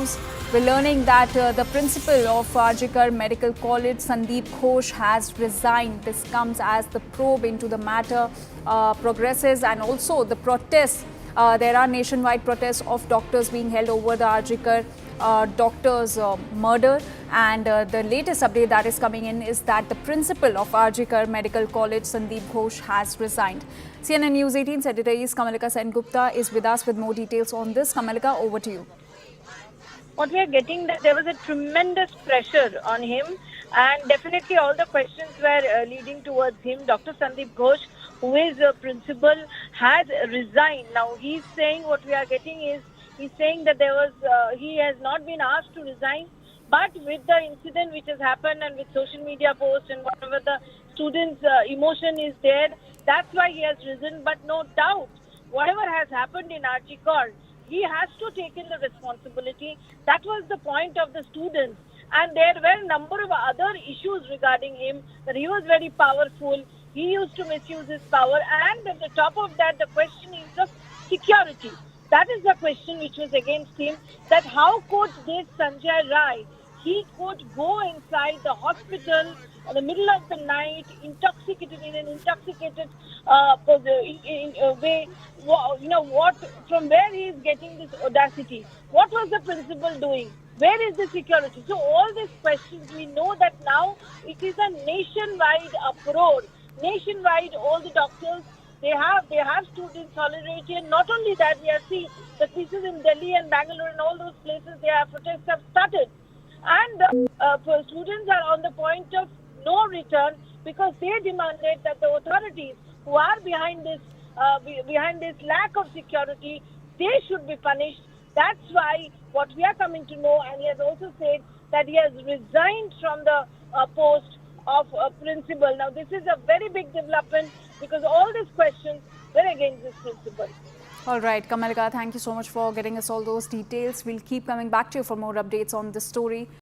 news, we're learning that the principal of RG Kar Medical College, Sandeep Ghosh, has resigned. This comes as the probe into the matter progresses, and also the protests. There are nationwide protests of doctors being held over the RG Kar doctor's murder, and the latest update that is coming in is that the principal of RG Kar Medical College, Sandeep Ghosh, has resigned. CNN News 18's editor is Kamalika Sen-Gupta is with us with more details on this. Kamalika, over to you. What we are getting, that there was a tremendous pressure on him, and definitely all the questions were leading towards him. Dr. Sandeep Ghosh, who is a principal, has resigned. Now he's saying, what we are getting is, he's saying that there was he has not been asked to resign, but with the incident which has happened and with social media posts and whatever the students' emotion is there, that's why he has risen. But no doubt, whatever has happened in RG Kar, he has to take in the responsibility. That was the point of the students. And there were a number of other issues regarding him, that he was very powerful, he used to misuse his power, and at the top of that, the question is of security. That is the question which was against him, that how could this Sanjay Rai, he could go inside the hospital in the middle of the night, intoxicated, in an intoxicated way. You know what? From where he is getting this audacity? What was the principal doing? Where is the security? So all these questions, we know that now it is a nationwide uproar. Nationwide, all the doctors, they have student solidarity, and not only that, we have seen the cases in Delhi and Bangalore and all those places, their protests have started. And students are on the point of no return, because they demanded that the authorities who are behind this lack of security, they should be punished. That's why what we are coming to know, and he has also said that he has resigned from the post of principal. Now this is a very big development, because all these questions were against this principal. All right, Kamalika, thank you so much for getting us all those details. We'll keep coming back to you for more updates on this story.